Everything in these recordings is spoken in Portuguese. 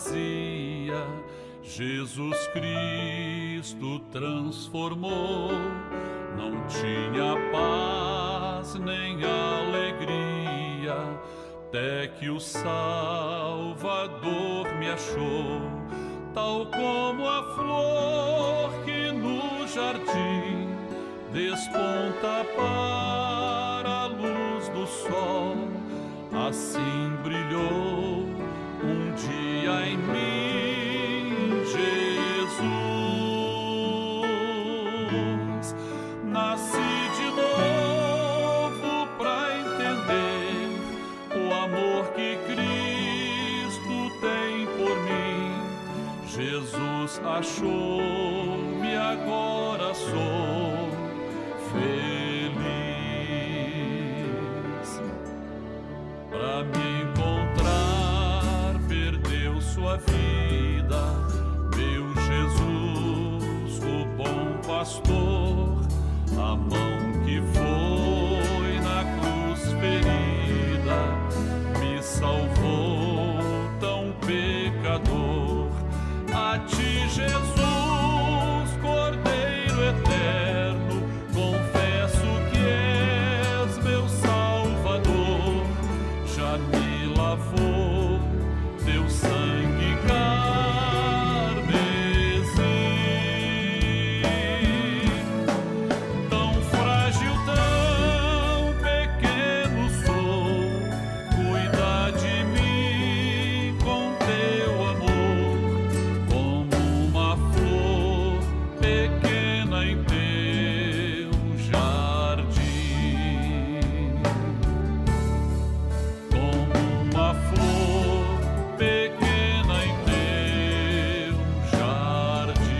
vazia, Jesus Cristo transformou. Não tinha paz nem alegria, até que o Salvador me achou. Tal como a flor que no jardim desponta para a luz do sol, assim brilhou um dia em mim Jesus. Nasci de novo para entender o amor que Cristo tem por mim. Jesus achou-me, agora sou feliz. Para me encontrar, perdeu sua vida, meu Jesus, o bom pastor. A mão que foi na cruz ferida me salvou, tão pecador. A ti, Jesus, Cordeiro eterno, confesso que és meu Salvador. Já me lavou teu sangue carmesim. Tão frágil, tão pequeno sou, cuida de mim com teu amor, como uma flor pequena em teu jardim. Como uma flor pequena em teu jardim.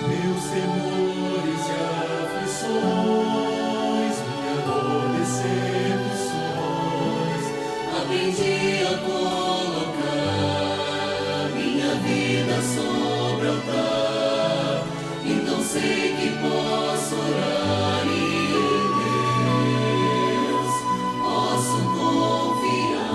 Meus temores e aflições, minha dor, decepções, aprendi a colocar minha vida sobre o altar. Então sei que posso orar e em Deus posso confiar.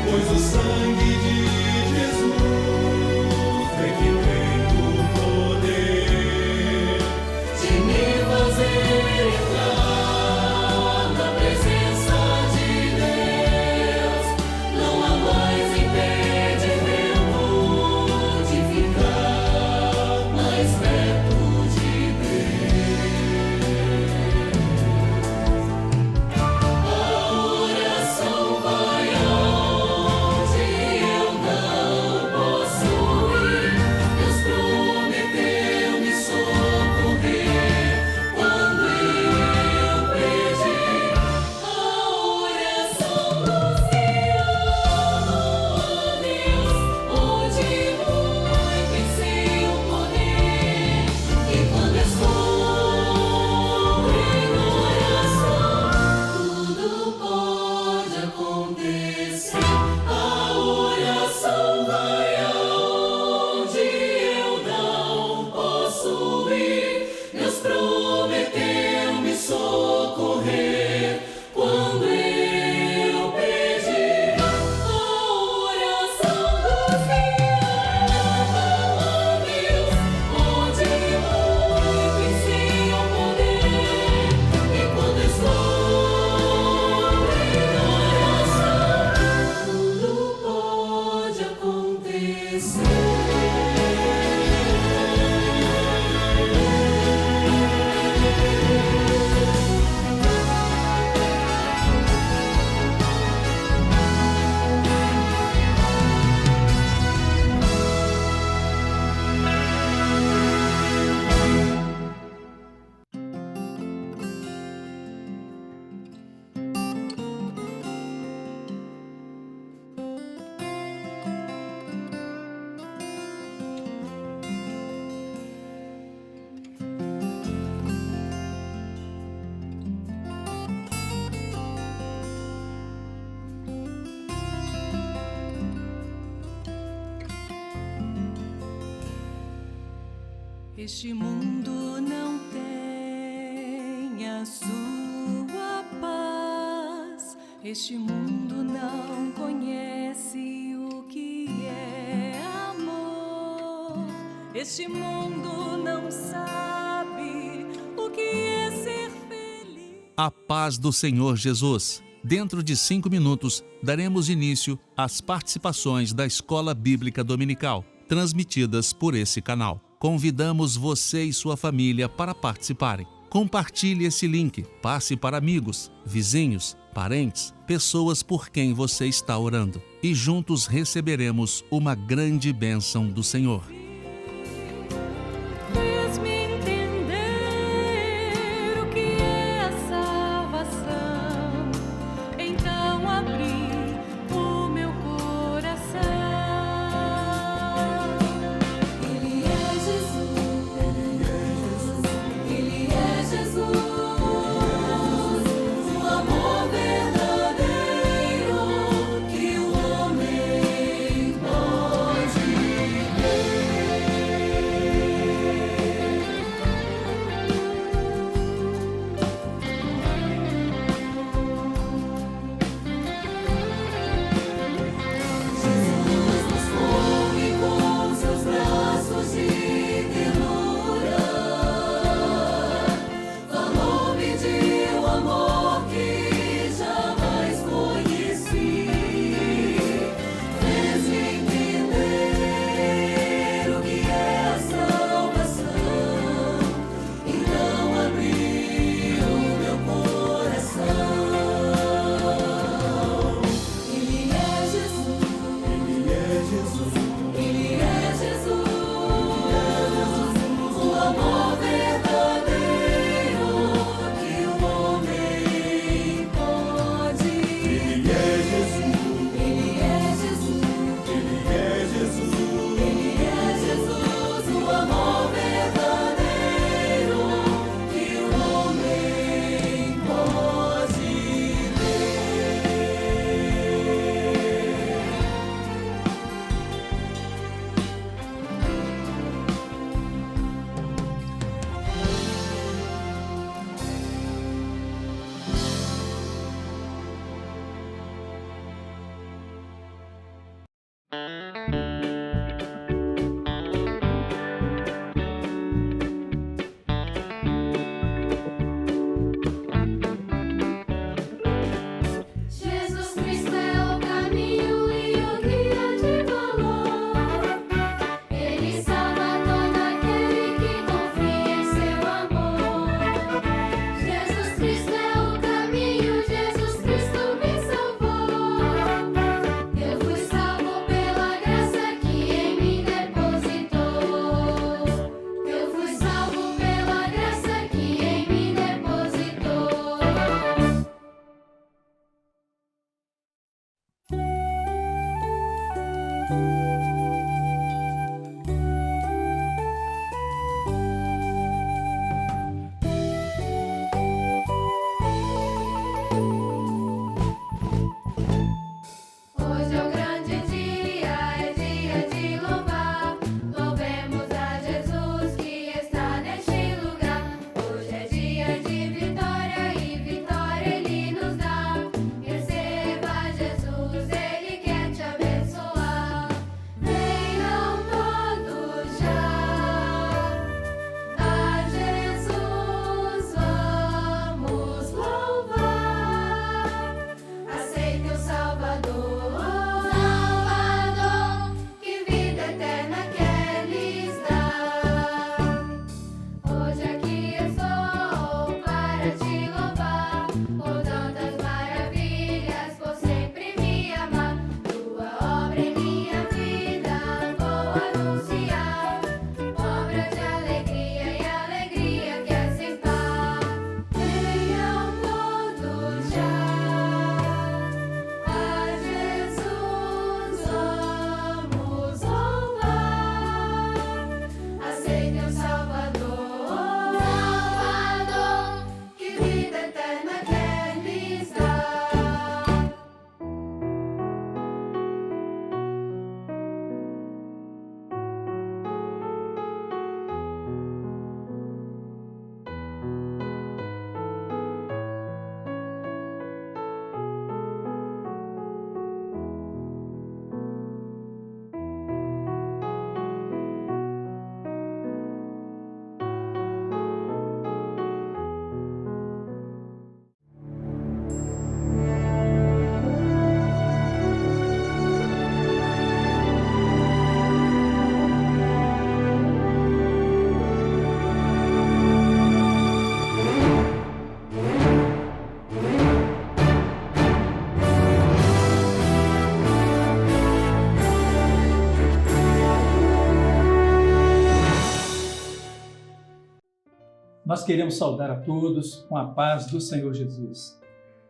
Pois o sangue de Jesus é que tem o poder. Este mundo não tem a sua paz. Este mundo não conhece o que é amor. Este mundo não sabe o que é ser feliz. A paz do Senhor Jesus. Dentro de 5 minutos, daremos início às participações da Escola Bíblica Dominical, transmitidas por esse canal. Convidamos você e sua família para participarem. Compartilhe esse link, passe para amigos, vizinhos, parentes, pessoas por quem você está orando. E juntos receberemos uma grande bênção do Senhor. Fez-me entender o que é a salvação. Então abri o meu coração. Ele é Jesus. Ele é Jesus. O amor verdadeiro que o homem pode ter. queremos saudar a todos com a paz do Senhor Jesus.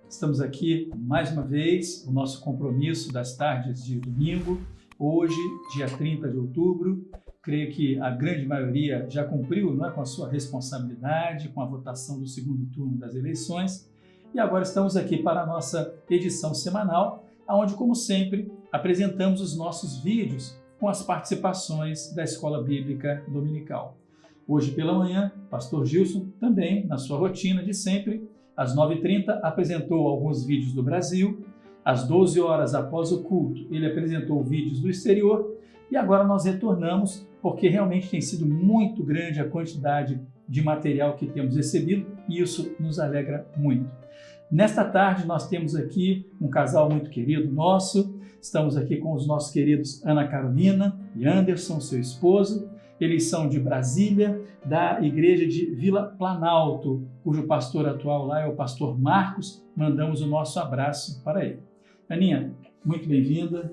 Estamos aqui mais uma vez, o nosso compromisso das tardes de domingo, hoje, dia 30 de outubro. Creio que a grande maioria já cumpriu, não é, com a sua responsabilidade, com a votação do segundo turno das eleições. E agora estamos aqui para a nossa edição semanal, onde, como sempre, apresentamos os nossos vídeos com as participações da Escola Bíblica Dominical. Hoje pela manhã, pastor Gilson, também na sua rotina de sempre, às 9h30, apresentou alguns vídeos do Brasil. Às 12 horas após o culto, ele apresentou vídeos do exterior. E agora nós retornamos, porque realmente tem sido muito grande a quantidade de material que temos recebido e isso nos alegra muito. Nesta tarde nós temos aqui um casal muito querido nosso. Estamos aqui com os nossos queridos Ana Carolina e Anderson, seu esposo. Eles são de Brasília, da igreja de Vila Planalto, cujo pastor atual lá é o pastor Marcos. Mandamos o nosso abraço para ele. Aninha, muito bem-vinda.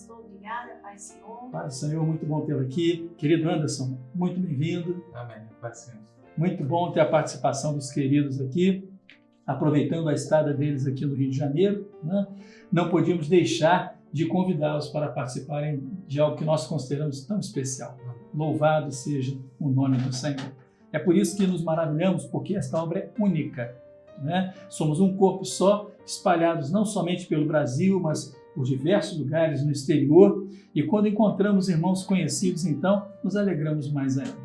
Obrigada, Pai do Senhor. Pai do Senhor, muito bom tê-lo aqui. Querido Anderson, muito bem-vindo. Amém. Pai do Senhor. Muito bom ter a participação dos queridos aqui, aproveitando a estada deles aqui no Rio de Janeiro, né? Não podíamos deixar de convidá-los para participarem de algo que nós consideramos tão especial. Louvado seja o nome do Senhor. É por isso que nos maravilhamos, porque esta obra é única, né? Somos um corpo só, espalhados não somente pelo Brasil, mas por diversos lugares no exterior. E quando encontramos irmãos conhecidos, então, nos alegramos mais ainda.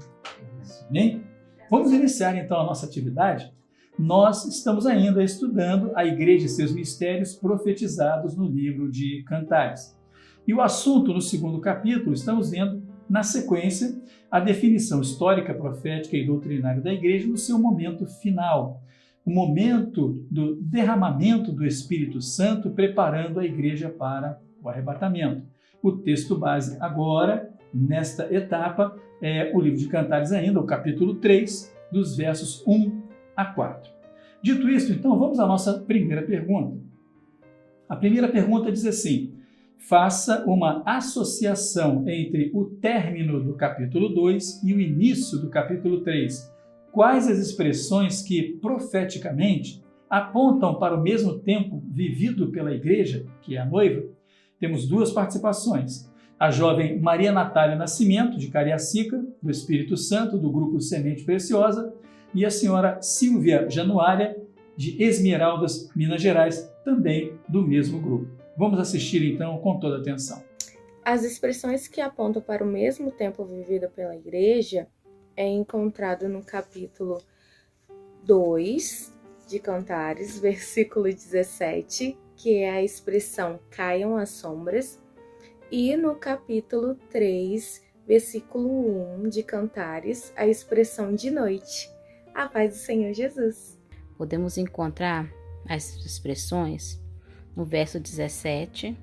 Amém? Vamos iniciar, então, a nossa atividade. Nós estamos ainda estudando a Igreja e seus mistérios profetizados no livro de Cantares. E o assunto no segundo capítulo, estamos vendo, na sequência, a definição histórica, profética e doutrinária da Igreja no seu momento final. O momento do derramamento do Espírito Santo, preparando a Igreja para o arrebatamento. O texto base agora, nesta etapa, é o livro de Cantares ainda, o capítulo 3, dos versos 1 a 4. Dito isto, então, vamos à nossa primeira pergunta. A primeira pergunta diz assim: faça uma associação entre o término do capítulo 2 e o início do capítulo 3. Quais as expressões que, profeticamente, apontam para o mesmo tempo vivido pela igreja, que é a noiva? Temos duas participações. A jovem Maria Natália Nascimento, de Cariacica, do Espírito Santo, do grupo Semente Preciosa, e a senhora Silvia Januária, de Esmeraldas, Minas Gerais, também do mesmo grupo. Vamos assistir, então, com toda atenção. As expressões que apontam para o mesmo tempo vivido pela igreja é encontrado no capítulo 2 de Cantares, versículo 17, que é a expressão caiam as sombras, e no capítulo 3, versículo 1 de Cantares, a expressão de noite. A paz do Senhor Jesus. Podemos encontrar as expressões no verso 17,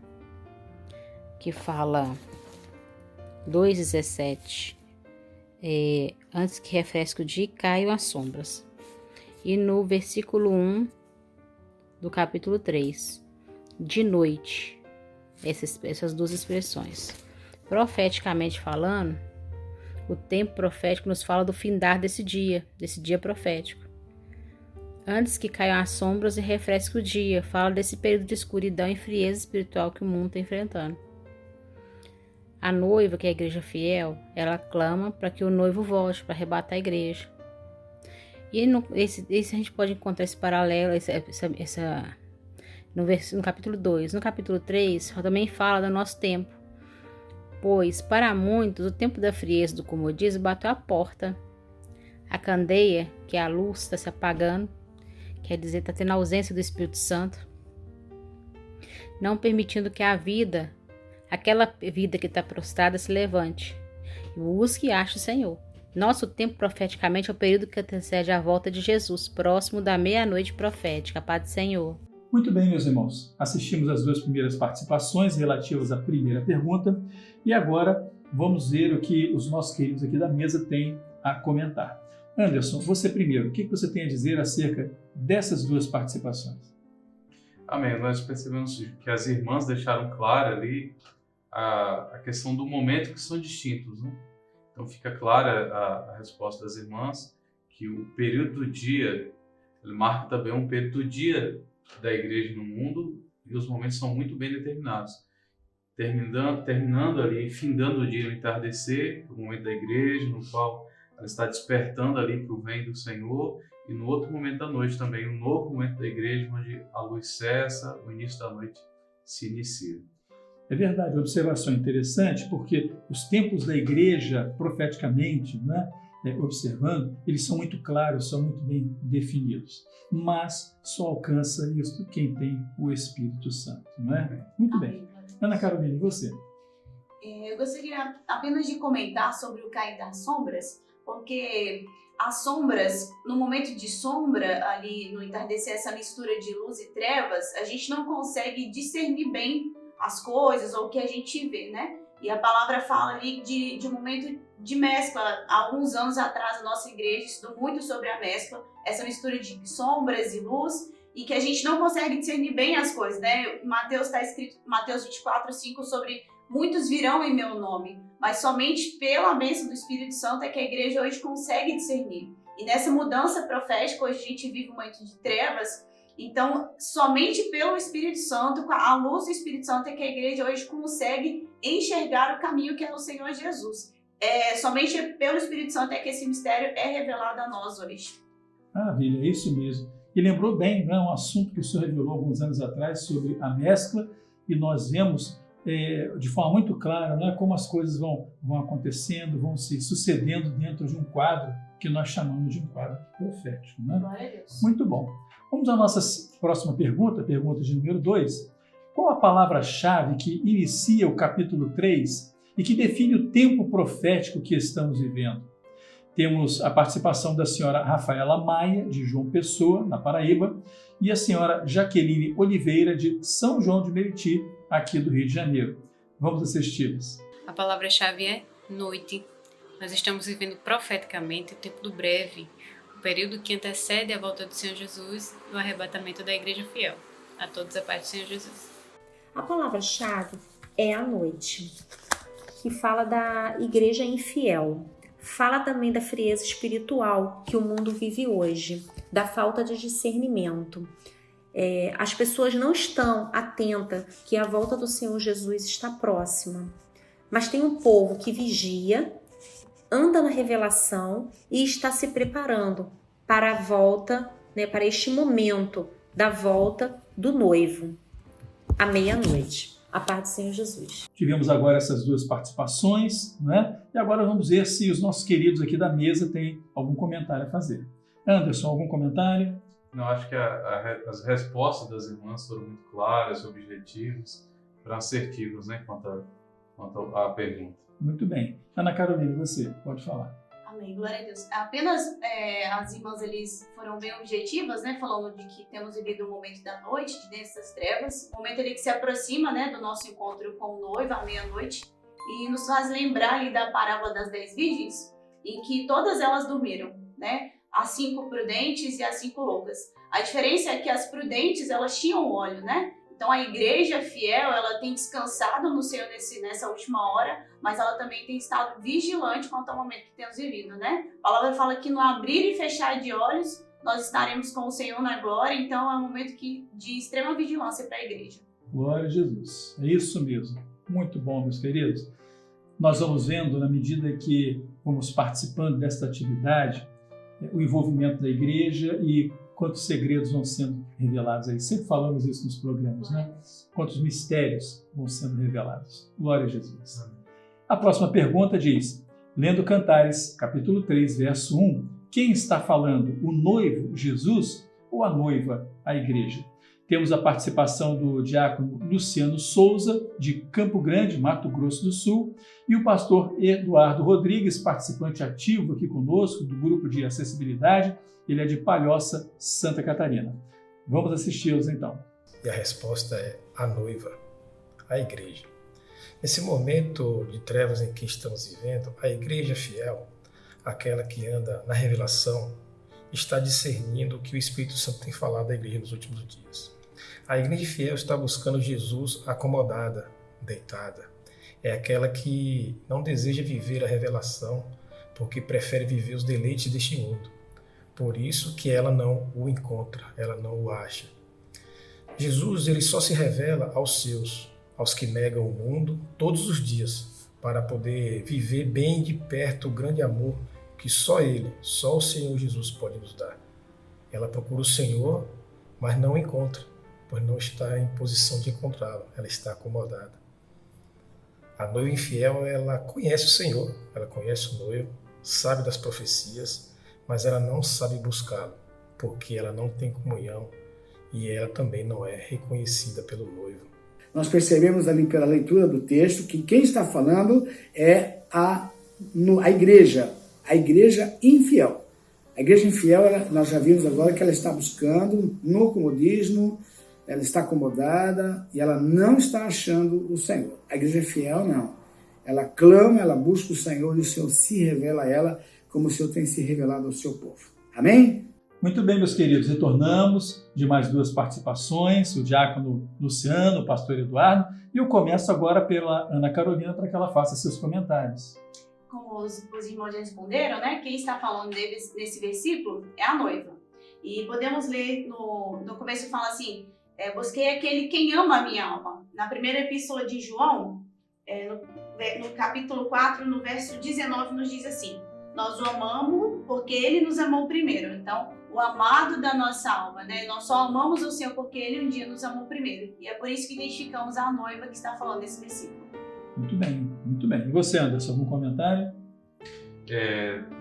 que fala 2:17, antes que refresque o dia, caiam as sombras. E no versículo 1 do capítulo 3, de noite, essas duas expressões. Profeticamente falando, o tempo profético nos fala do findar desse dia profético. Antes que caiam as sombras e refresque o dia, fala desse período de escuridão e frieza espiritual que o mundo está enfrentando. A noiva, que é a igreja fiel, ela clama para que o noivo volte, para arrebatar a igreja. E esse a gente pode encontrar esse paralelo no capítulo 2. No capítulo 3, também fala do nosso tempo. Pois, para muitos, o tempo da frieza do comodismo bateu à porta. A candeia, que é a luz, está se apagando, quer dizer, está tendo ausência do Espírito Santo, não permitindo que a vida, aquela vida que está prostrada, se levante e busque e ache o Senhor. Nosso tempo, profeticamente, é o período que antecede a volta de Jesus, próximo da meia-noite profética. A paz do Senhor. Muito bem, meus irmãos. Assistimos as duas primeiras participações relativas à primeira pergunta e agora vamos ver o que os nossos queridos aqui da mesa têm a comentar. Anderson, você primeiro, o que você tem a dizer acerca dessas duas participações? Amém. Nós percebemos que as irmãs deixaram clara ali a questão do momento, que são distintos, né? Então fica clara a resposta das irmãs, que o período do dia, ele marca também um período do dia da igreja no mundo, e os momentos são muito bem determinados. Terminando ali, findando o dia no entardecer, o momento da igreja, no qual ela está despertando ali para o vem do Senhor, e no outro momento da noite também, um novo momento da igreja, onde a luz cessa, o início da noite se inicia. É verdade, observação interessante, porque os tempos da igreja, profeticamente, né, observando, eles são muito claros, são muito bem definidos. Mas só alcança isso quem tem o Espírito Santo, não é? Muito bem. Ana Carolina, e você? Eu gostaria apenas de comentar sobre o cair das sombras, porque as sombras, no momento de sombra, ali no entardecer, essa mistura de luz e trevas, a gente não consegue discernir bem as coisas ou o que a gente vê, né? E a palavra fala ali de um momento de mescla. Há alguns anos atrás, a nossa igreja estudou muito sobre a mescla, essa mistura de sombras e luz, e que a gente não consegue discernir bem as coisas, né? Mateus está escrito, Mateus 24:5, sobre muitos virão em meu nome, mas somente pela bênção do Espírito Santo é que a igreja hoje consegue discernir. E nessa mudança profética, hoje a gente vive um momento de trevas, então somente pelo Espírito Santo, com a luz do Espírito Santo, é que a igreja hoje consegue enxergar o caminho que é o Senhor Jesus. Somente pelo Espírito Santo é que esse mistério é revelado a nós hoje. Maravilha, é isso mesmo. E lembrou bem, né, um assunto que o senhor revelou alguns anos atrás sobre a mescla, e nós vemos de forma muito clara, né, como as coisas vão acontecendo, vão se sucedendo dentro de um quadro que nós chamamos de um quadro profético. Né? Glória a Deus. Muito bom. Vamos à nossa próxima pergunta, pergunta de número 2. Qual a palavra-chave que inicia o capítulo 3 e que define o tempo profético que estamos vivendo? Temos a participação da senhora Rafaela Maia, de João Pessoa, na Paraíba, e a senhora Jaqueline Oliveira, de São João de Meriti, aqui do Rio de Janeiro. Vamos assisti-las. A palavra-chave é noite. Nós estamos vivendo profeticamente o tempo do breve, o período que antecede a volta do Senhor Jesus e o arrebatamento da Igreja Fiel. A todos a paz do Senhor Jesus. A palavra-chave é a noite, que fala da igreja infiel. Fala também da frieza espiritual que o mundo vive hoje, da falta de discernimento. As pessoas não estão atentas que a volta do Senhor Jesus está próxima. Mas tem um povo que vigia, anda na revelação e está se preparando para a volta, né, para este momento da volta do noivo, à meia-noite. A paz do Senhor Jesus. Tivemos agora essas duas participações, né? E agora vamos ver se os nossos queridos aqui da mesa têm algum comentário a fazer. Anderson, algum comentário? Não, acho que as respostas das irmãs foram muito claras, objetivas, foram assertivas, né, quanto à pergunta. Muito bem. Ana Carolina, você pode falar. Amém, glória a Deus. Apenas as irmãs eles foram bem objetivas, né, falando de que temos vivido um momento da noite, de densas trevas, um momento ali que se aproxima, né, do nosso encontro com o noivo à meia-noite, e nos faz lembrar ali da parábola das 10 virgens, em que todas elas dormiram, né, as 5 prudentes e as 5 loucas. A diferença é que as prudentes, elas tinham óleo, né? Então a igreja fiel, ela tem descansado no Senhor nessa última hora, mas ela também tem estado vigilante quanto ao momento que temos vivido, né? A palavra fala que no abrir e fechar de olhos, nós estaremos com o Senhor na glória, então é um momento de extrema vigilância para a igreja. Glória a Jesus, é isso mesmo. Muito bom, meus queridos. Nós vamos vendo, na medida que vamos participando desta atividade, o envolvimento da igreja e quantos segredos vão sendo revelados aí. Sempre falamos isso nos programas, né? Quantos mistérios vão sendo revelados. Glória a Jesus. A próxima pergunta diz, lendo Cantares, capítulo 3, verso 1, quem está falando? O noivo, Jesus, ou a noiva, a igreja? Temos a participação do diácono Luciano Souza, de Campo Grande, Mato Grosso do Sul, e o pastor Eduardo Rodrigues, participante ativo aqui conosco do grupo de acessibilidade. Ele é de Palhoça, Santa Catarina. Vamos assisti-los então. E a resposta é a noiva, a igreja. Nesse momento de trevas em que estamos vivendo, a igreja fiel, aquela que anda na revelação, está discernindo o que o Espírito Santo tem falado à igreja nos últimos dias. A igreja fiel está buscando Jesus acomodada, deitada. É aquela que não deseja viver a revelação porque prefere viver os deleites deste mundo. Por isso que ela não o encontra, ela não o acha. Jesus, ele só se revela aos seus, aos que negam o mundo todos os dias, para poder viver bem de perto o grande amor que só Ele, só o Senhor Jesus pode nos dar. Ela procura o Senhor, mas não o encontra, pois não está em posição de encontrá-lo, ela está acomodada. A noiva infiel, ela conhece o Senhor, ela conhece o noivo, sabe das profecias, mas ela não sabe buscá-lo, porque ela não tem comunhão e ela também não é reconhecida pelo noivo. Nós percebemos ali pela leitura do texto que quem está falando é a igreja infiel. A igreja infiel, nós já vimos agora que ela está buscando no comodismo, ela está acomodada e ela não está achando o Senhor. A igreja fiel não. Ela clama, ela busca o Senhor e o Senhor se revela a ela como o Senhor tem se revelado ao seu povo. Amém? Muito bem, meus queridos, retornamos de mais 2 participações, o diácono Luciano, o pastor Eduardo, e eu começo agora pela Ana Carolina para que ela faça seus comentários. Como os irmãos já responderam, né? Quem está falando nesse versículo é a noiva. E podemos ler no começo, fala assim, busquei aquele quem ama a minha alma. Na primeira epístola de João, no capítulo 4, no verso 19, nos diz assim, nós o amamos porque ele nos amou primeiro. Então, o amado da nossa alma, né? Nós só amamos o Senhor porque ele um dia nos amou primeiro. E é por isso que identificamos a noiva que está falando nesse versículo. Muito bem, muito bem. E você, Anderson, algum comentário?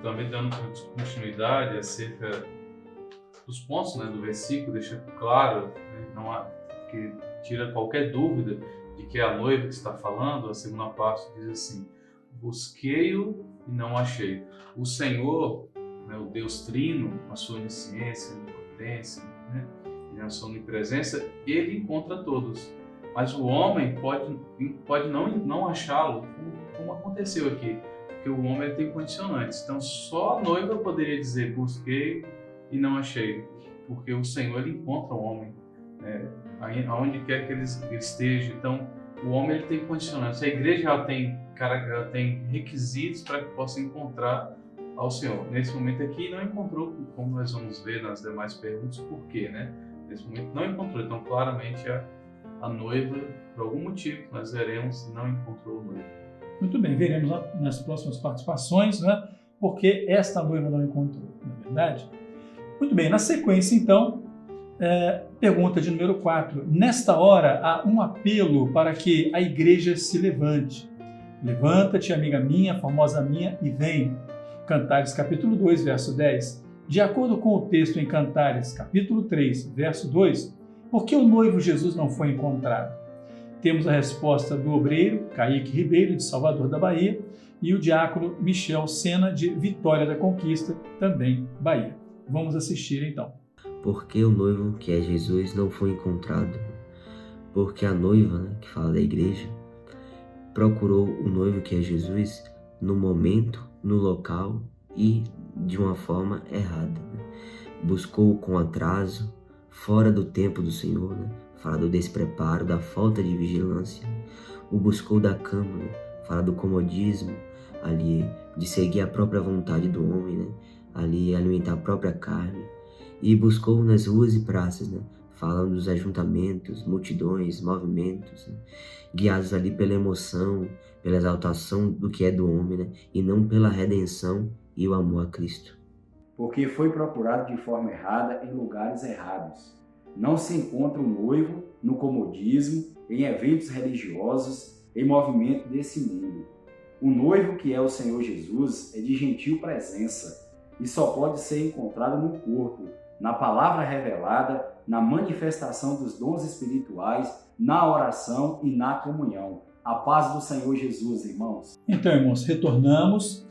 Também dando continuidade acerca dos pontos, né, do versículo, deixa claro, né, não há, que tira qualquer dúvida de que é a noiva que está falando. A segunda parte diz assim, busquei-o e não achei. O Senhor, né, o Deus Trino, a sua onisciência, onipotência, né, e na sua onipresença, ele encontra todos. Mas o homem pode não achá-lo, como aconteceu aqui, porque o homem tem condicionantes. Então, só a noiva poderia dizer, busquei e não achei, porque o Senhor ele encontra o homem, aonde quer que ele esteja. Então, o homem ele tem condicionantes. A igreja ela tem requisitos para que possa encontrar ao Senhor. Nesse momento aqui, não encontrou, como nós vamos ver nas demais perguntas, por quê, né? Nesse momento não encontrou. Então, claramente, a noiva, por algum motivo que nós veremos, não encontrou o noivo. Muito bem, veremos nas próximas participações, né? Porque esta noiva não encontrou, não é verdade? Muito bem, na sequência, então, pergunta de número 4. Nesta hora, há um apelo para que a igreja se levante. Levanta-te, amiga minha, formosa minha, e vem. Cantares, capítulo 2, verso 10. De acordo com o texto em Cantares, capítulo 3, verso 2, por que o noivo Jesus não foi encontrado? Temos a resposta do obreiro Kaique Ribeiro, de Salvador da Bahia, e o diácono Michel Sena, de Vitória da Conquista, também Bahia. Vamos assistir então. Por que o noivo, que é Jesus, não foi encontrado? Porque a noiva, né, que fala da igreja, procurou o noivo, que é Jesus, no momento, no local e de uma forma errada. Né? Buscou com atraso, fora do tempo do Senhor, né? Fala do despreparo, da falta de vigilância. O buscou da cama, né? Fala do comodismo, ali de seguir a própria vontade do homem, né? Ali alimentar a própria carne. E buscou nas ruas e praças, né? Falando dos ajuntamentos, multidões, movimentos, né? Guiados ali pela emoção, pela exaltação do que é do homem, né? E não pela redenção e o amor a Cristo. Porque foi procurado de forma errada em lugares errados. Não se encontra o noivo no comodismo, em eventos religiosos, em movimento desse mundo. O noivo, que é o Senhor Jesus, é de gentil presença e só pode ser encontrado no corpo, na palavra revelada, na manifestação dos dons espirituais, na oração e na comunhão. A paz do Senhor Jesus, irmãos. Então, irmãos, retornamos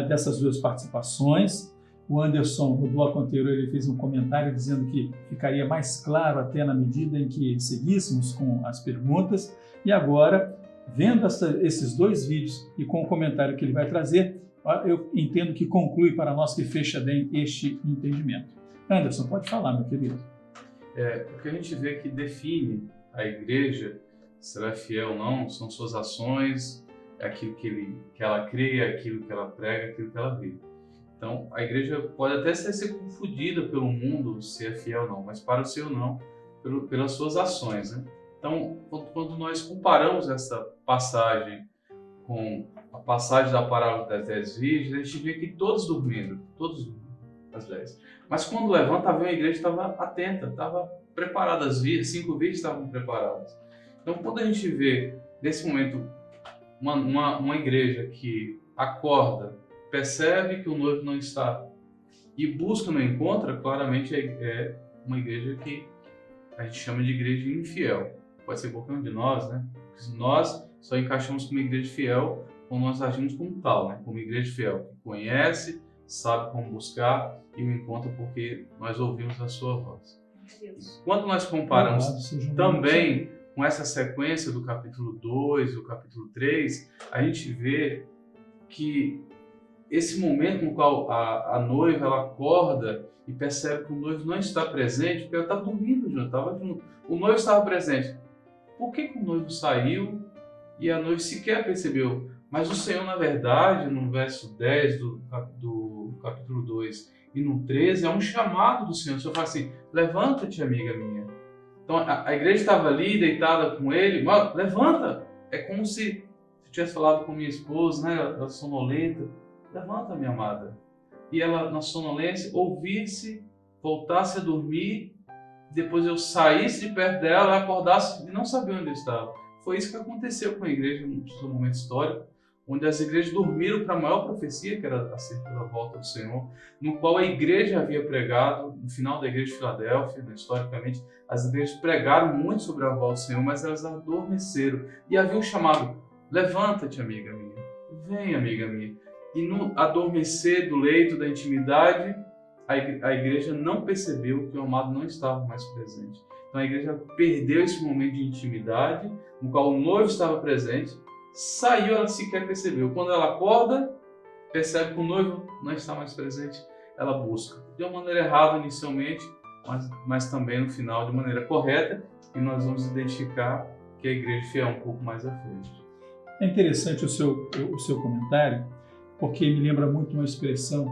dessas 2 participações. O Anderson, no bloco anterior, ele fez um comentário dizendo que ficaria mais claro até na medida em que seguíssemos com as perguntas. E agora, vendo esses 2 vídeos e com o comentário que ele vai trazer, eu entendo que conclui para nós, que fecha bem este entendimento. Anderson, pode falar, meu querido. O que a gente vê que define a igreja, será fiel ou não, são suas ações, aquilo que ela crê, aquilo que ela prega, aquilo que ela vive. Então, a igreja pode até ser confundida pelo mundo se é fiel ou não, mas para o seu não, pelas suas ações, né? Então, quando nós comparamos essa passagem com a passagem da parábola das 10 virgens, a gente vê que todos dormindo, as 10. Mas quando levanta, a igreja estava atenta, estava preparada, as 5 virgens estavam preparadas. Então, quando a gente vê, nesse momento, uma igreja que acorda, percebe que o noivo não está e busca, não encontra, claramente é uma igreja que a gente chama de igreja infiel. Pode ser qualquer um de nós, né? Porque nós só encaixamos como igreja fiel quando nós agimos como tal, né? Como igreja fiel, que conhece, sabe como buscar e o encontra porque nós ouvimos a sua voz. Quando nós comparamos também com essa sequência do capítulo 2 e do capítulo 3, a gente vê que esse momento no qual a noiva ela acorda e percebe que o noivo não está presente, porque ela está dormindo junto, estava junto. O noivo estava presente. Por que o noivo saiu e a noiva sequer percebeu? Mas o Senhor, na verdade, no verso 10 do capítulo 2 e no 13, é um chamado do Senhor. O Senhor fala assim, levanta-te, amiga minha. Então, a igreja estava ali, deitada com ele, mas levanta. É como se eu tivesse falado com minha esposa, né? Ela sonolenta. Levanta, minha amada. E ela, na sonolência, ouvisse, voltasse a dormir, depois eu saísse de perto dela, acordasse e não sabia onde eu estava. Foi isso que aconteceu com a igreja no seu momento histórico, onde as igrejas dormiram para a maior profecia, que era acerca da volta do Senhor, no qual a igreja havia pregado, no final da igreja de Filadélfia, né, historicamente, as igrejas pregaram muito sobre a volta do Senhor, mas elas adormeceram. E havia um chamado, levanta-te, amiga minha, vem, amiga minha. E no adormecer do leito da intimidade, a igreja não percebeu que o amado não estava mais presente. Então a igreja perdeu esse momento de intimidade, no qual o noivo estava presente, saiu, ela sequer percebeu. Quando ela acorda, percebe que o noivo não está mais presente, ela busca. De uma maneira errada inicialmente, mas também no final de maneira correta, e nós vamos identificar que a igreja fiel um pouco mais à frente. É interessante o seu comentário, porque me lembra muito uma expressão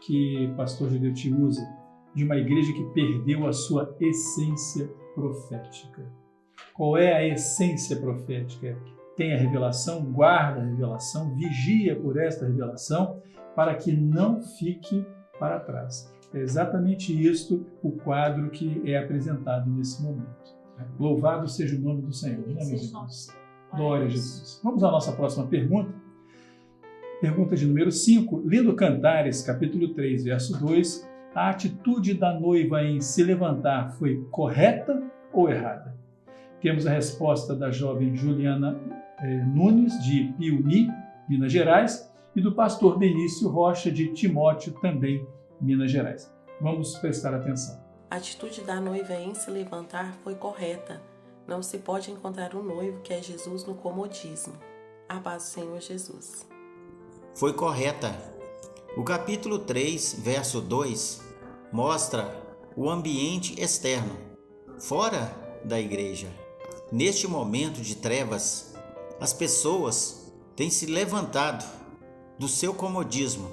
que o pastor Gilberti usa, de uma igreja que perdeu a sua essência profética. Qual é a essência profética? Tem a revelação, guarda a revelação, vigia por esta revelação, para que não fique para trás. É exatamente isto o quadro que é apresentado nesse momento. Louvado seja o nome do Senhor. Né, meus irmãos? Glória a Jesus. Vamos à nossa próxima pergunta. Pergunta de número 5. Lendo Cantares, capítulo 3, verso 2, a atitude da noiva em se levantar foi correta ou errada? Temos a resposta da jovem Juliana Nunes, de Piuni, Minas Gerais, e do pastor Benício Rocha, de Timóteo, também Minas Gerais. Vamos prestar atenção. A atitude da noiva em se levantar foi correta. Não se pode encontrar um noivo que é Jesus no comodismo. A paz do Senhor Jesus. Foi correta. O capítulo 3, verso 2, mostra o ambiente externo, fora da igreja. Neste momento de trevas, as pessoas têm se levantado do seu comodismo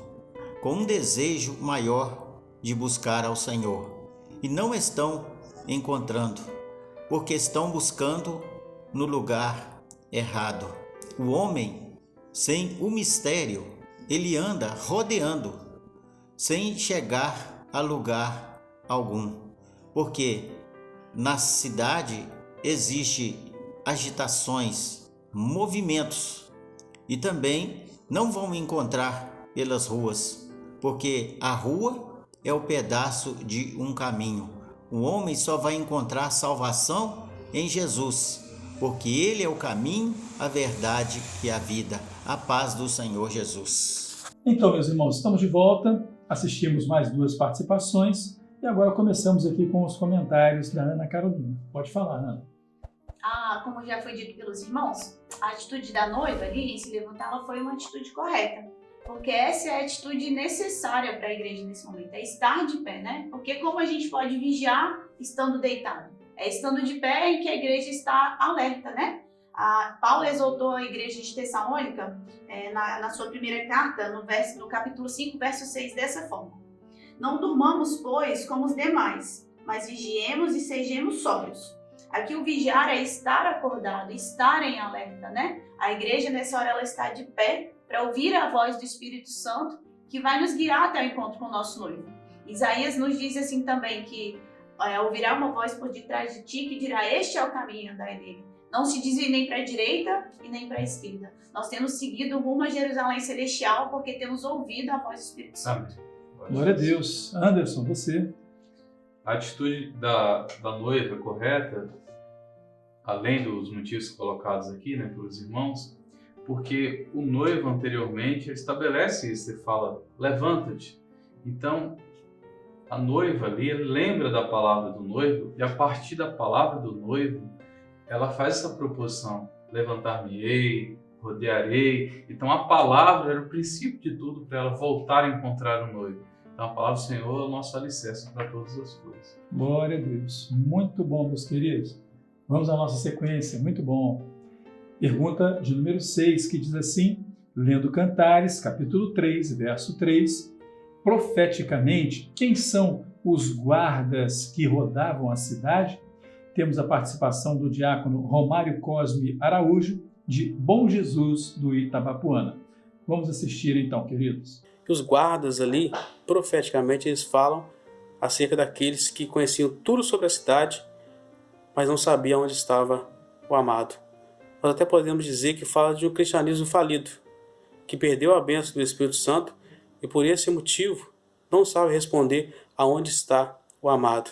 com um desejo maior de buscar ao Senhor e não estão encontrando, porque estão buscando no lugar errado. O homem, sem o mistério, ele anda rodeando, sem chegar a lugar algum, porque na cidade existe agitações, movimentos, e também não vão encontrar pelas ruas, porque a rua é o pedaço de um caminho. O homem só vai encontrar salvação em Jesus, porque Ele é o caminho, a verdade e a vida. A paz do Senhor Jesus. Então, meus irmãos, estamos de volta, assistimos mais 2 participações e agora começamos aqui com os comentários da Ana Carolina. Pode falar, Ana. Como já foi dito pelos irmãos, a atitude da noiva ali em se levantar, ela foi uma atitude correta. Porque essa é a atitude necessária para a igreja nesse momento, é estar de pé, né? Porque como a gente pode vigiar estando deitado? É estando de pé em que a igreja está alerta, né? Paulo exortou a igreja de Tessalônica, na sua primeira carta, no capítulo 5, verso 6, dessa forma: Não durmamos, pois, como os demais, mas vigiemos e sejamos sóbrios. Aqui o vigiar é estar acordado, estar em alerta, né? A igreja nessa hora ela está de pé para ouvir a voz do Espírito Santo, que vai nos guiar até o encontro com o nosso noivo. Isaías nos diz assim também que ouvirá uma voz por detrás de ti que dirá: este é o caminho, andai nele. Não se desvie nem para a direita e nem para a esquerda. Nós temos seguido rumo a Jerusalém Celestial porque temos ouvido a voz do Espírito Santo. Glória a Deus. Anderson, você. A atitude da noiva correta, além dos motivos colocados aqui, né, pelos irmãos, porque o noivo anteriormente estabelece isso, ele fala: levanta-te. Então, a noiva ali lembra da palavra do noivo e a partir da palavra do noivo, ela faz essa proposição: levantar-me-ei, rodearei. Então, a palavra era o princípio de tudo para ela voltar a encontrar o noivo. Então, a palavra do Senhor é o nosso alicerce para todas as coisas. Glória a Deus. Muito bom, meus queridos. Vamos à nossa sequência. Muito bom. Pergunta de número 6, que diz assim, lendo Cantares, capítulo 3, verso 3, profeticamente, quem são os guardas que rodavam a cidade? Temos a participação do diácono Romário Cosme Araújo, de Bom Jesus, do Itabapuana. Vamos assistir então, queridos. Os guardas ali, profeticamente, eles falam acerca daqueles que conheciam tudo sobre a cidade, mas não sabiam onde estava o amado. Nós até podemos dizer que fala de um cristianismo falido, que perdeu a bênção do Espírito Santo e por esse motivo não sabe responder aonde está o amado.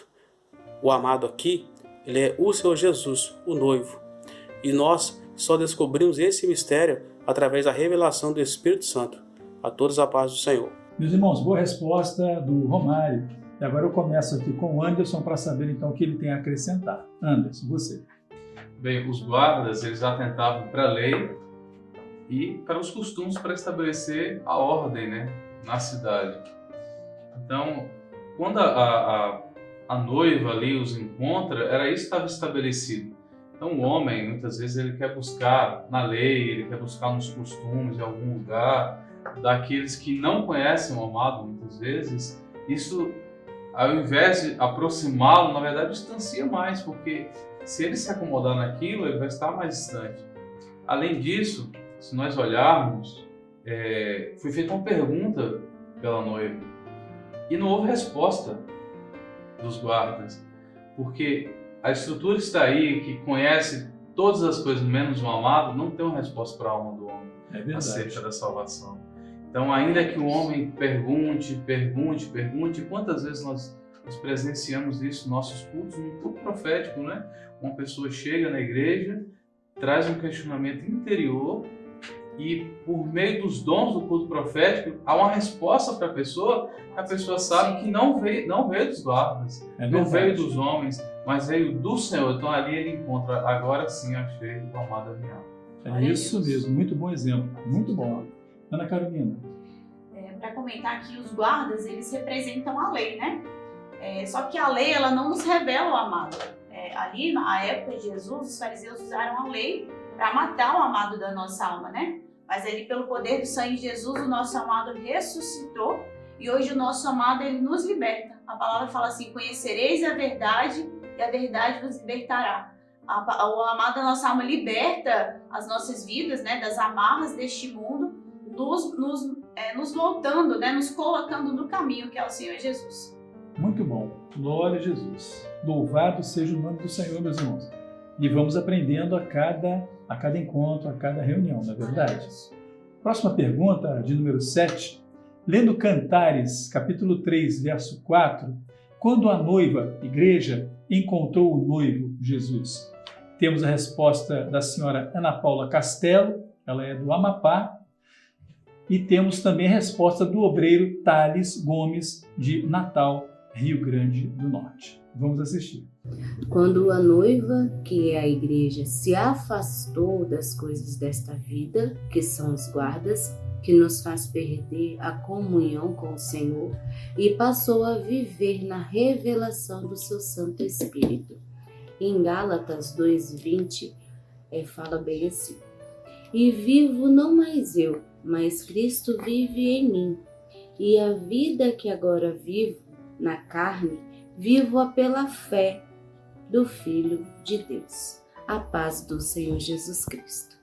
O amado aqui, ele é o Senhor Jesus, o noivo. E nós só descobrimos esse mistério através da revelação do Espírito Santo. A todos a paz do Senhor. Meus irmãos, boa resposta do Romário. E agora eu começo aqui com o Anderson para saber então o que ele tem a acrescentar. Anderson, você. Bem, os guardas, eles atentavam para a lei e para os costumes para estabelecer a ordem, né, na cidade. Então, quando a noiva ali os encontra, era isso que estava estabelecido. Então, o homem, muitas vezes, ele quer buscar na lei, ele quer buscar nos costumes, em algum lugar, daqueles que não conhecem o amado, muitas vezes. Isso, ao invés de aproximá-lo, na verdade, distancia mais, porque se ele se acomodar naquilo, ele vai estar mais distante. Além disso, se nós olharmos, foi feita uma pergunta pela noiva e não houve resposta dos guardas, porque a estrutura está aí, que conhece todas as coisas menos o amado, não tem uma resposta para a alma do homem acerca da salvação. Então, ainda que o homem pergunte, quantas vezes nós presenciamos isso nos nossos cultos, no culto profético, né? Uma pessoa chega na igreja, traz um questionamento interior e, por meio dos dons do culto profético, há uma resposta para a pessoa sabe que não veio dos guardas, não veio dos homens, mas veio do Senhor. Então, ali ele encontra: agora sim achei o amado minha alma. É isso mesmo, muito bom exemplo, muito bom. Ana Carolina. Para comentar aqui, os guardas, eles representam a lei, né? Só que a lei, ela não nos revela o amado. Ali, na época de Jesus, os fariseus usaram a lei para matar o amado da nossa alma, né? Mas ali, pelo poder do sangue de Jesus, o nosso amado ressuscitou e hoje o nosso amado, ele nos liberta. A palavra fala assim: conhecereis a verdade e a verdade vos libertará. O amado da nossa alma liberta as nossas vidas, né, das amarras deste mundo, nos voltando, né, nos colocando no caminho que é o Senhor Jesus. Muito bom. Glória a Jesus. Louvado seja o nome do Senhor, meus irmãos. E vamos aprendendo a cada encontro, a cada reunião, não é verdade? Próxima pergunta, de número 7. Lendo Cantares, capítulo 3, verso 4. Quando a noiva, igreja, encontrou o noivo, Jesus? Temos a resposta da senhora Ana Paula Castelo, ela é do Amapá. E temos também a resposta do obreiro Thales Gomes, de Natal, Rio Grande do Norte. Vamos assistir. Quando a noiva, que é a igreja, se afastou das coisas desta vida, que são os guardas, que nos faz perder a comunhão com o Senhor, e passou a viver na revelação do seu Santo Espírito. Em Gálatas 2:20, fala bem assim. E vivo não mais eu, mas Cristo vive em mim. E a vida que agora vivo na carne, vivo-a pela fé do Filho de Deus. A paz do Senhor Jesus Cristo.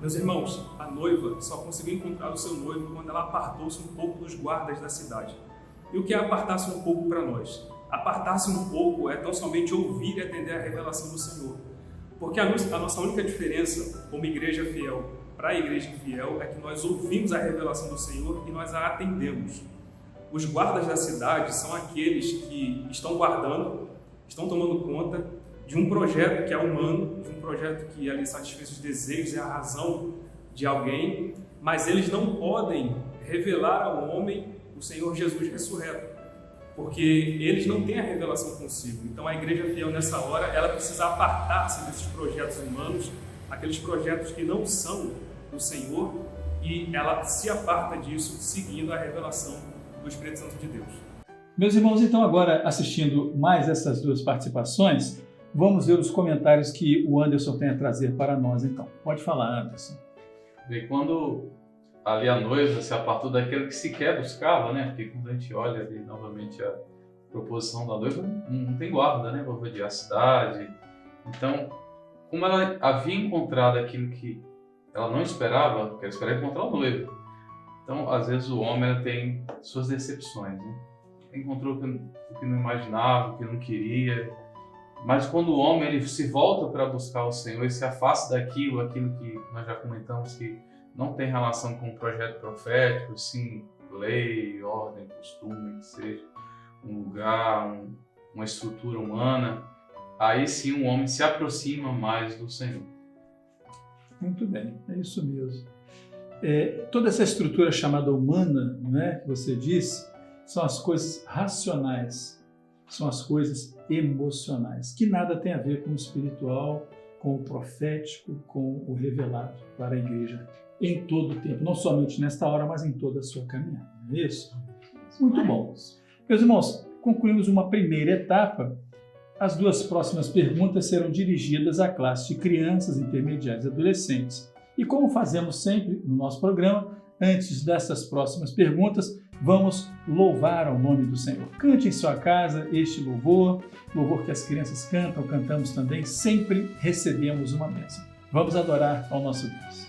Meus irmãos, a noiva só conseguiu encontrar o seu noivo quando ela apartou-se um pouco dos guardas da cidade. E o que é apartar-se um pouco para nós? Apartar-se um pouco é tão somente ouvir e atender à revelação do Senhor. Porque a nossa única diferença como igreja fiel para a igreja infiel é que nós ouvimos a revelação do Senhor e nós a atendemos. Os guardas da cidade são aqueles que estão guardando, estão tomando conta de um projeto que é humano, de um projeto que ali satisfaz os desejos e a razão de alguém, mas eles não podem revelar ao homem o Senhor Jesus ressurreto, porque eles não têm a revelação consigo. Então a igreja fiel nessa hora, ela precisa apartar-se desses projetos humanos, aqueles projetos que não são do Senhor, e ela se aparta disso seguindo a revelação do Espírito Santo de Deus. Meus irmãos, então agora assistindo mais essas duas participações, vamos ver os comentários que o Anderson tem a trazer para nós então. Pode falar, Anderson. Bem, quando ali a noiva se apartou daquilo que sequer buscava, né? Porque quando a gente olha ali novamente a proposição da noiva, não tem guarda, né? Para rodear a cidade. Então, como ela havia encontrado aquilo que ela não esperava, porque ela esperava encontrar o noivo. Então, às vezes o homem tem suas decepções, né? Encontrou o que não imaginava, o que não queria. Mas quando o homem ele se volta para buscar o Senhor e se afasta aquilo que nós já comentamos que não tem relação com o projeto profético, sim, lei, ordem, costume, que seja um lugar, uma estrutura humana, aí sim o homem se aproxima mais do Senhor. Muito bem, é isso mesmo. Toda essa estrutura chamada humana, não é, que você disse, são as coisas racionais, são as coisas emocionais, que nada tem a ver com o espiritual, com o profético, com o revelado para a igreja em todo o tempo, não somente nesta hora, mas em toda a sua caminhada, não é isso? Muito bom. Meus irmãos, concluímos uma primeira etapa. As duas próximas perguntas serão dirigidas à classe de crianças, intermediários e adolescentes. E como fazemos sempre no nosso programa, antes dessas próximas perguntas, vamos louvar ao nome do Senhor. Cante em sua casa este louvor que as crianças cantam, cantamos também, sempre recebemos uma bênção. Vamos adorar ao nosso Deus.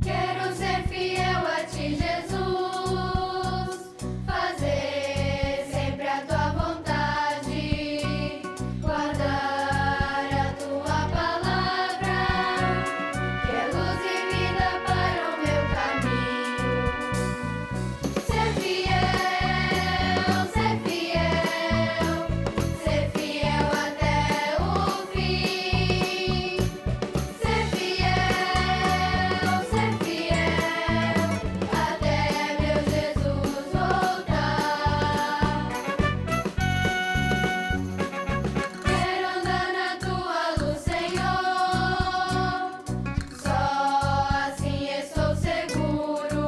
Quero ser fiel a ti, Jesus, fazer sempre a tua vontade, guardar a tua palavra, que é luz e vida para o meu caminho. Ser fiel, ser fiel, ser fiel até o fim. Ser fiel, até meu Jesus voltar. Quero andar na tua luz, Senhor, só assim estou seguro.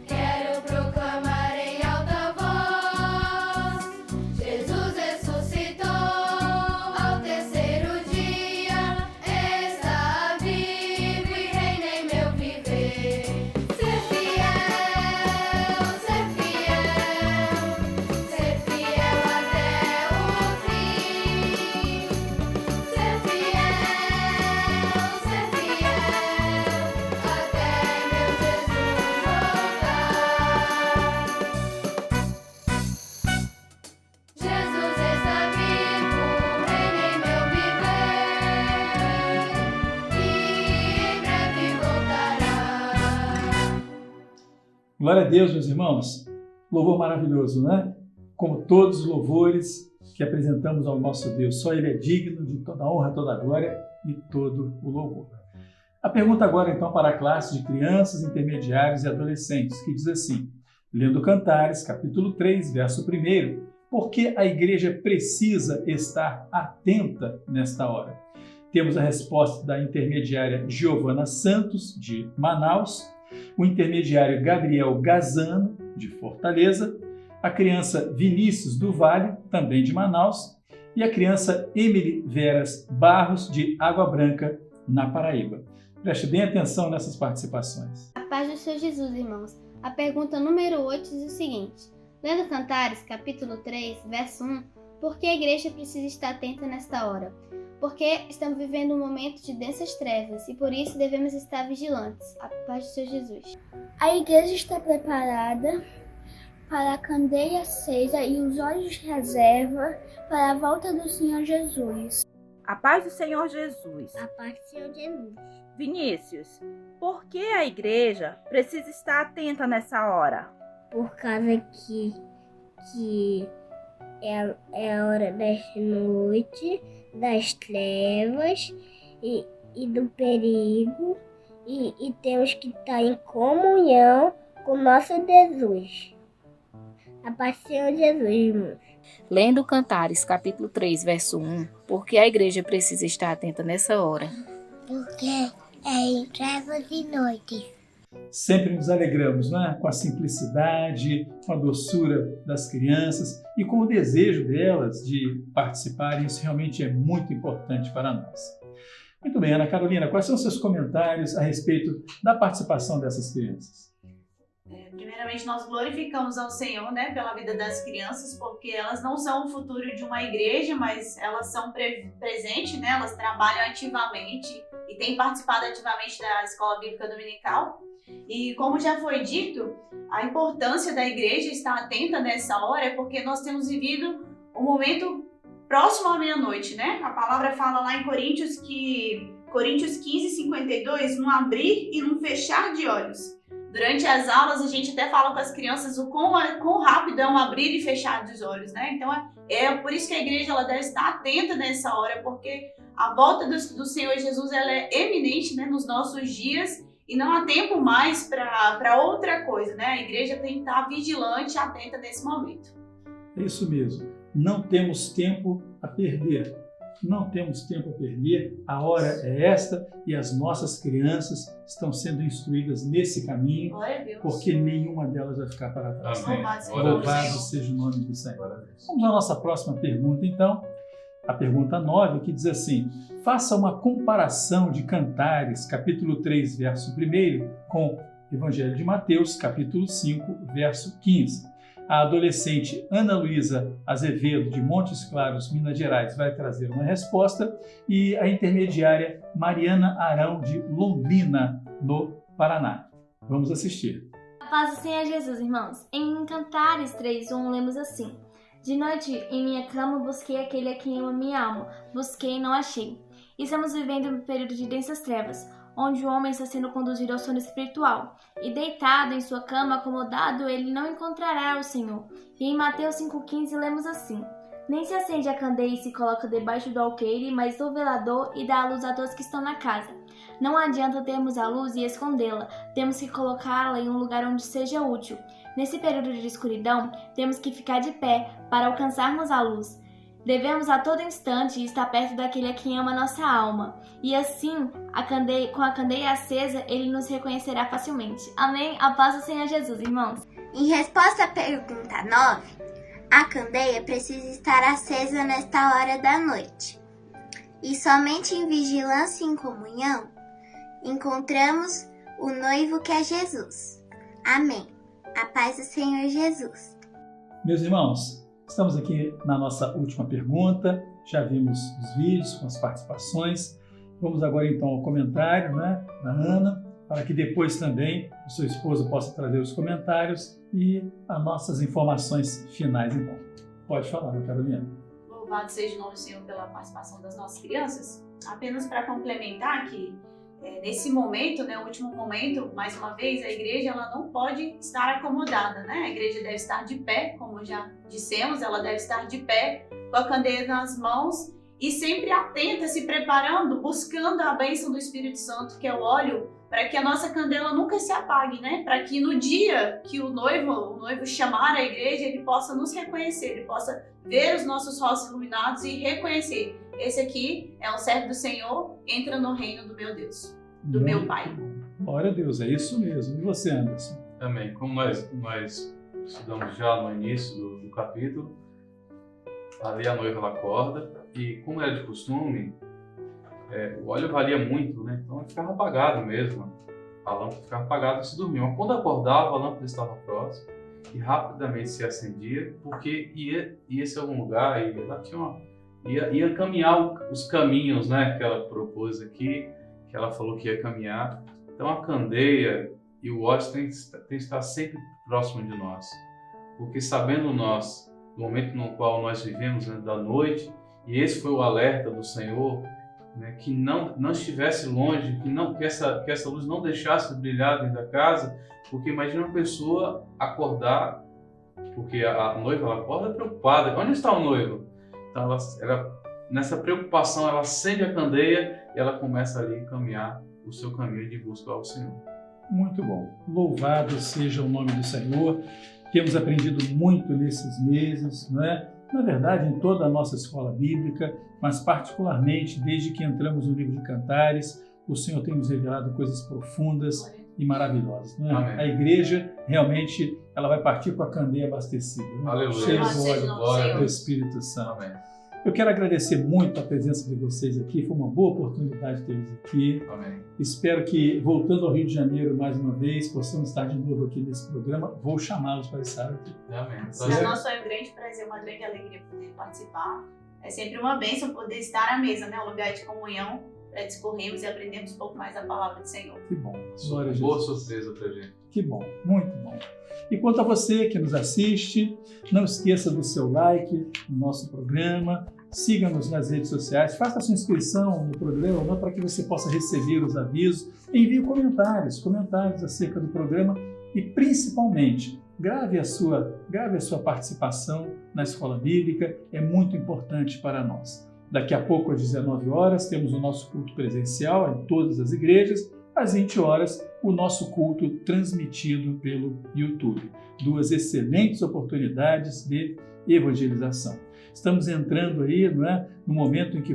Quero proclamar em alta voz: Jesus ressuscitou ao terceiro dia, está vivo e reina em meu viver. Ser fiel, ser fiel até o fim. Ser fiel, até meu Jesus voltar. Jesus está vivo, reina em meu viver, e em breve voltará. Glória a Deus, meus irmãos. Louvor maravilhoso, né? Como todos os louvores que apresentamos ao nosso Deus. Só Ele é digno de toda a honra, toda a glória e todo o louvor. A pergunta agora, então, para a classe de crianças, intermediários e adolescentes, que diz assim, lendo Cantares, capítulo 3, verso 1, por que a igreja precisa estar atenta nesta hora? Temos a resposta da intermediária Giovana Santos, de Manaus, o intermediário Gabriel Gazano, de Fortaleza, a criança Vinícius do Vale, também de Manaus, e a criança Emily Veras Barros, de Água Branca, na Paraíba. Preste bem atenção nessas participações. A paz do Senhor Jesus, irmãos. A pergunta número 8 diz o seguinte: lendo Cantares, capítulo 3, verso 1, por que a igreja precisa estar atenta nesta hora? Porque estamos vivendo um momento de densas trevas e por isso devemos estar vigilantes. A paz do Senhor Jesus. A igreja está preparada para a candeia acesa e os olhos de reserva para a volta do Senhor Jesus. A paz do Senhor Jesus. A paz do Senhor Jesus. Vinícius, por que a igreja precisa estar atenta nessa hora? Por causa que é a hora da noite, das trevas e do perigo, e temos que estar em comunhão com nosso Jesus. A paz do Senhor Jesus, irmãos. Lendo Cantares, capítulo 3, verso 1, por que a igreja precisa estar atenta nessa hora? Porque é em trevas e noites. Sempre nos alegramos, né? Com a simplicidade, com a doçura das crianças e com o desejo delas de participarem. Isso realmente é muito importante para nós. Muito bem, Ana Carolina, quais são os seus comentários a respeito da participação dessas crianças? Primeiramente, nós glorificamos ao Senhor, né, pela vida das crianças, porque elas não são o futuro de uma igreja, mas elas são presentes, né, elas trabalham ativamente e têm participado ativamente da Escola Bíblica Dominical. E como já foi dito, a importância da igreja estar atenta nessa hora é porque nós temos vivido um momento próximo à meia-noite, né? A palavra fala lá em Coríntios 15, 52, num abrir e num fechar de olhos. Durante as aulas, a gente até fala com as crianças o quão rápido é um abrir e fechar dos olhos, né? Então, é por isso que a igreja ela deve estar atenta nessa hora, porque a volta do Senhor Jesus ela é eminente, né, nos nossos dias e não há tempo mais para outra coisa, né? A igreja tem que estar vigilante, atenta nesse momento. É isso mesmo. Não temos tempo a perder. Não temos tempo a perder, a hora é esta e as nossas crianças estão sendo instruídas nesse caminho, porque nenhuma delas vai ficar para trás. Louvado seja o nome do Senhor. Vamos à nossa próxima pergunta, então. A pergunta 9, que diz assim: faça uma comparação de Cantares, capítulo 3, verso 1, com Evangelho de Mateus, capítulo 5, verso 15. A adolescente Ana Luísa Azevedo, de Montes Claros, Minas Gerais, vai trazer uma resposta e a intermediária Mariana Arão, de Londrina, no Paraná. Vamos assistir. A paz do Senhor Jesus, irmãos. Em Cantares 3:1 lemos assim: de noite em minha cama busquei aquele a quem ama minha alma, busquei e não achei. Estamos vivendo um período de densas trevas, onde o homem está sendo conduzido ao sono espiritual, e deitado em sua cama, acomodado, ele não encontrará o Senhor. E em Mateus 5,15 lemos assim: nem se acende a candeia e se coloca debaixo do alqueire, mas do velador e dá a luz a todos que estão na casa. Não adianta termos a luz e escondê-la, temos que colocá-la em um lugar onde seja útil. Nesse período de escuridão, temos que ficar de pé para alcançarmos a luz. Devemos a todo instante estar perto daquele a quem ama nossa alma. E assim, com a candeia acesa, ele nos reconhecerá facilmente. Amém? A paz do Senhor Jesus, irmãos. Em resposta à pergunta 9, a candeia precisa estar acesa nesta hora da noite. E somente em vigilância e em comunhão encontramos o noivo que é Jesus. Amém. A paz do Senhor Jesus. Meus irmãos, estamos aqui na nossa última pergunta, já vimos os vídeos com as participações. Vamos agora então ao comentário, né, da Ana, para que depois também o seu esposo possa trazer os comentários e as nossas informações finais. Então, pode falar, Carolina. Louvado seja o nome do Senhor pela participação das nossas crianças. Apenas para complementar que nesse momento, né, o último momento, mais uma vez, a igreja ela não pode estar acomodada, né? A igreja deve estar de pé, como já dissemos, ela deve estar de pé, com a candeia nas mãos e sempre atenta, se preparando, buscando a bênção do Espírito Santo, que é o óleo, para que a nossa candela nunca se apague, né? Para que no dia que o noivo chamar a igreja, ele possa nos reconhecer, ele possa ver os nossos rostos iluminados e reconhecer: esse aqui é um servo do Senhor, entra no reino do meu Deus, do meu Pai. Glória a Deus, é isso mesmo. E você, Anderson? Também, como nós estudamos já no início do capítulo, ali a noiva ela acorda e, como era de costume, o óleo valia muito, né? Então ficava apagado mesmo. A lâmpada ficava apagada e se dormia. Mas quando acordava, a lâmpada estava próxima e rapidamente se acendia, porque ia-se a algum lugar e ela ia caminhar os caminhos, né, que ela propôs aqui, que ela falou que ia caminhar. Então a candeia e o óleo tem que estar sempre próximo de nós, porque sabendo nós, no momento no qual nós vivemos, né, da noite, e esse foi o alerta do Senhor, né, que não estivesse longe, que essa luz não deixasse de brilhar dentro da casa, porque imagina uma pessoa acordar, porque a noiva ela acorda preocupada, onde está o noivo? Então nessa preocupação ela acende a candeia e ela começa ali a caminhar o seu caminho de busca ao Senhor. Muito bom. Louvado seja o nome do Senhor. Temos aprendido muito nesses meses, não é? Na verdade, em toda a nossa escola bíblica, mas particularmente desde que entramos no livro de Cantares, o Senhor tem nos revelado coisas profundas e maravilhosas. Não é? Amém. A igreja, realmente, ela vai partir com a candeia abastecida. Né? Aleluia. Cheia do Glória óleo a do Deus. Espírito Santo. Amém. Eu quero agradecer muito a presença de vocês aqui, foi uma boa oportunidade ter-vos aqui. Amém. Espero que, voltando ao Rio de Janeiro mais uma vez, possamos estar de novo aqui nesse programa. Vou chamá-los para estar aqui. Amém. Para nós foi um grande prazer, uma grande alegria poder participar. É sempre uma bênção poder estar à mesa, né? Um lugar de comunhão, para discorrermos e aprendermos um pouco mais da palavra do Senhor. Que bom. Glória a Boa Jesus. surpresa pra gente. Que bom, muito bom. E quanto a você que nos assiste, não esqueça do seu like no nosso programa, siga-nos nas redes sociais, faça a sua inscrição no programa para que você possa receber os avisos, envie comentários acerca do programa e, principalmente, grave a sua participação na Escola Bíblica, é muito importante para nós. Daqui a pouco, às 19 horas, temos o nosso culto presencial em todas as igrejas. Às 20 horas, o nosso culto transmitido pelo YouTube. 2 excelentes oportunidades de evangelização. Estamos entrando aí, não é, no momento em que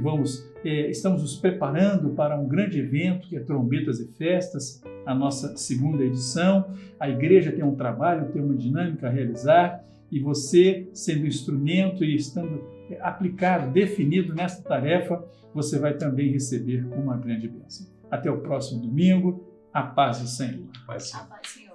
estamos nos preparando para um grande evento, que é Trombetas e Festas, a nossa 2ª edição. A igreja tem um trabalho, tem uma dinâmica a realizar, e você, sendo instrumento e estando aplicado, definido nessa tarefa, você vai também receber uma grande bênção. Até o próximo domingo. A paz do Senhor. Paz. A paz do Senhor.